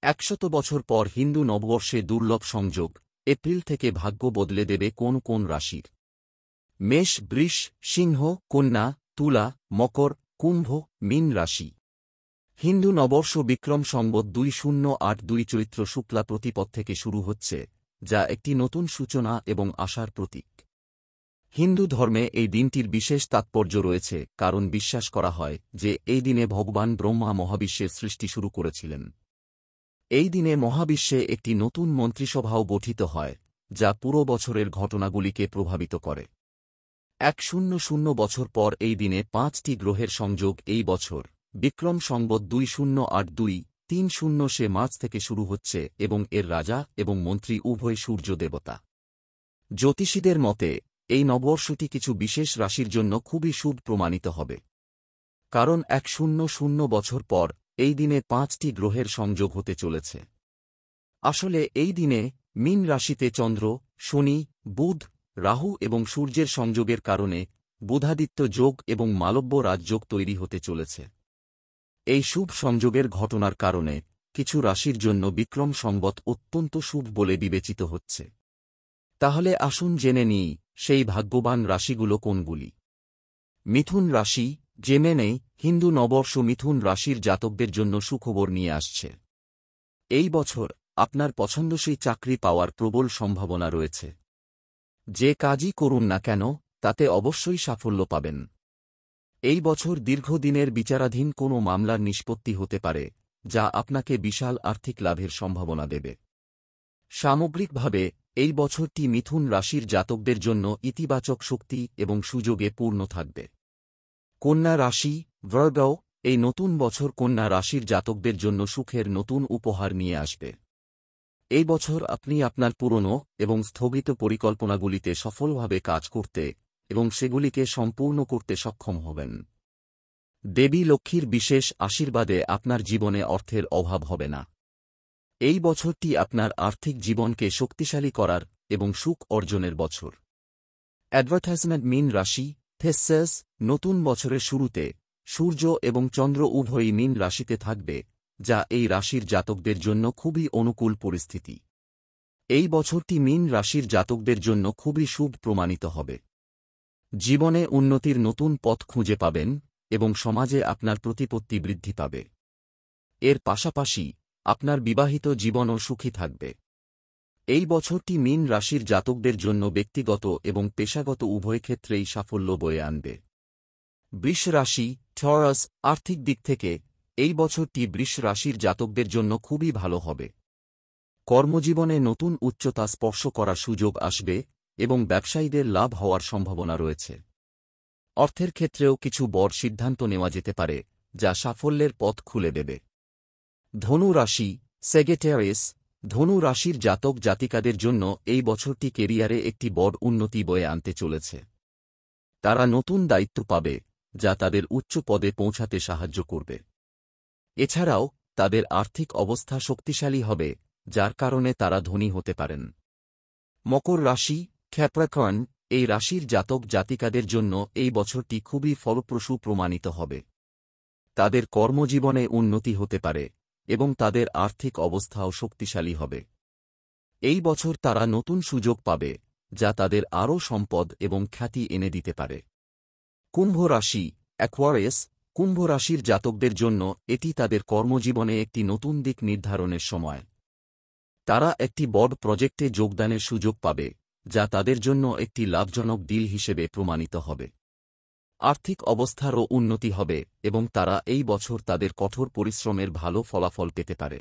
100 বছর পর হিন্দু নববর্ষে দুর্লভ সংযোগ, এপ্রিল থেকে ভাগ্য বদলে দেবে কোন কোন রাশির? মেষ, বৃষ, সিংহ, কন্যা, তুলা, মকর, কুম্ভ, মীন রাশি। হিন্দু নববর্ষ বিক্রম সংবৎ 2082 চৈত্র শুক্লা প্রতিপদ থেকে শুরু হচ্ছে, যা একটি নতুন সূচনা এবং আশার প্রতীক। হিন্দু ধর্মে এই দিনটির বিশেষ তাৎপর্য রয়েছে, কারণ বিশ্বাস করা হয় যে এই দিনে ভগবান ব্রহ্মা মহাবিশ্বের সৃষ্টি শুরু করেছিলেন। এই দিনে মহাবিশ্বে একটি নতুন মন্ত্রিসভাও গঠিত হয়, যা পুরো বছরের ঘটনাগুলিকে প্রভাবিত করে। 100 বছর পর এই দিনে 5টি গ্রহের সংযোগ এই বছর বিক্রম সংবৎ 2082-30 মার্চ থেকে শুরু হচ্ছে এবং এর রাজা এবং মন্ত্রী উভয় সূর্য দেবতা। জ্যোতিষীদের মতে এই নববর্ষটি কিছু বিশেষ রাশির জন্য খুবই শুভ প্রমাণিত হবে, কারণ 100 বছর পর এই দিনে 5টি গ্রহের সংযোগ হতে চলেছে। আসলে এই দিনে মীন রাশিতে চন্দ্র, শনি, বুধ, রাহু এবং সূর্যের সংযোগের কারণে বুধাদিত্য যোগ এবং মালব্য রাজযোগ তৈরি হতে চলেছে। এই শুভ সংযোগের ঘটনার কারণে কিছু রাশির জন্য বিক্রম সংবৎ অত্যন্ত শুভ বলে বিবেচিত হচ্ছে। তাহলে আসুন জেনে নিই সেই ভাগ্যবান রাশিগুলো কোনগুলি। মিথুন রাশি। জেমেনে হিন্দু নববর্ষ মিথুন রাশির জাতকদের জন্য সুখবর নিয়ে আসছে। এই বছর আপনার পছন্দসই চাকরি পাওয়ার প্রবল সম্ভাবনা রয়েছে। যে কাজই করুন না কেন তাতে অবশ্যই সাফল্য পাবেন। এই বছর দীর্ঘদিনের বিচারাধীন কোনো মামলার নিষ্পত্তি হতে পারে, যা আপনাকে বিশাল আর্থিক লাভের সম্ভাবনা দেবে। সামগ্রিকভাবে এই বছরটি মিথুন রাশির জাতকদের জন্য ইতিবাচক শক্তি এবং সুযোগে পূর্ণ থাকবে। কন্যা রাশি। ভার্গ। এই নতুন বছর কন্যা রাশির জাতকদের জন্য সুখের নতুন উপহার নিয়ে আসবে। এই বছর আপনি আপনার পুরনো এবং স্থগিত পরিকল্পনাগুলিতে সফলভাবে কাজ করতে এবং সেগুলিকে সম্পূর্ণ করতে সক্ষম হবেন। দেবী লক্ষ্মীর বিশেষ আশীর্বাদে আপনার জীবনে অর্থের অভাব হবে না। এই বছরটি আপনার আর্থিক জীবনকে শক্তিশালী করার এবং সুখ অর্জনের বছর। অ্যাডভার্টাইজমেন্ট। মীন রাশি। থেসেস। নতুন বছরের শুরুতে সূর্য এবং চন্দ্র উভয়ই মীন রাশিতে থাকবে, যা এই রাশির জাতকদের জন্য খুবই অনুকূল পরিস্থিতি। এই বছরটি মীন রাশির জাতকদের জন্য খুবই শুভ প্রমাণিত হবে। জীবনে উন্নতির নতুন পথ খুঁজে পাবেন এবং সমাজে আপনার প্রতিপত্তি বৃদ্ধি পাবে। এর পাশাপাশি আপনার বিবাহিত জীবনও সুখী থাকবে। এই বছরটি মীন রাশির জাতকদের জন্য ব্যক্তিগত এবং পেশাগত উভয় ক্ষেত্রেই সাফল্য বয়ে আনবে। বৃষ রাশি। টরাস। আর্থিক দিক থেকে এই বছরটি বৃষ রাশির জাতকদের জন্য খুবই ভালো হবে। কর্মজীবনে নতুন উচ্চতা স্পর্শ করার সুযোগ আসবে এবং ব্যবসায়ীদের লাভ হওয়ার সম্ভাবনা রয়েছে। অর্থের ক্ষেত্রেও কিছু বড় সিদ্ধান্ত নেওয়া যেতে পারে, যা সাফল্যের পথ খুলে দেবে। ধনু রাশি। সেগেটারিয়াস। ধনু রাশির জাতক জাতিকাদের জন্য এই বছরটি কেরিয়ারে একটি বড় উন্নতি বয়ে আনতে চলেছে। তারা নতুন দায়িত্ব পাবে, যা তাদের উচ্চ পদে পৌঁছাতে সাহায্য করবে। এছাড়াও তাদের আর্থিক অবস্থা শক্তিশালী হবে, যার কারণে তারা ধনী হতে পারেন। মকর রাশি। ক্যাপ্রিকর্ন। এই রাশির জাতক জাতিকাদের জন্য এই বছরটি খুবই ফলপ্রসূ প্রমাণিত হবে। তাদের কর্মজীবনে উন্নতি হতে পারে এবং তাদের আর্থিক অবস্থাও শক্তিশালী হবে। এই বছর তারা নতুন সুযোগ পাবে, যা তাদের আরও সম্পদ এবং খ্যাতি এনে দিতে পারে। কুম্ভ রাশি। অ্যাকোয়ারিয়াস। কুম্ভ রাশির জাতকদের জন্য এটি তাদের কর্মজীবনে একটি নতুন দিক নির্ধারণের সময়। তারা একটি বড় প্রজেক্টে যোগদানের সুযোগ পাবে, যা তাদের জন্য একটি লাভজনক ডিল হিসেবে প্রমাণিত হবে। আর্থিক অবস্থারও উন্নতি হবে এবং তারা এই বছর তাদের কঠোর পরিশ্রমের ভালো ফলাফল পেতে পারে।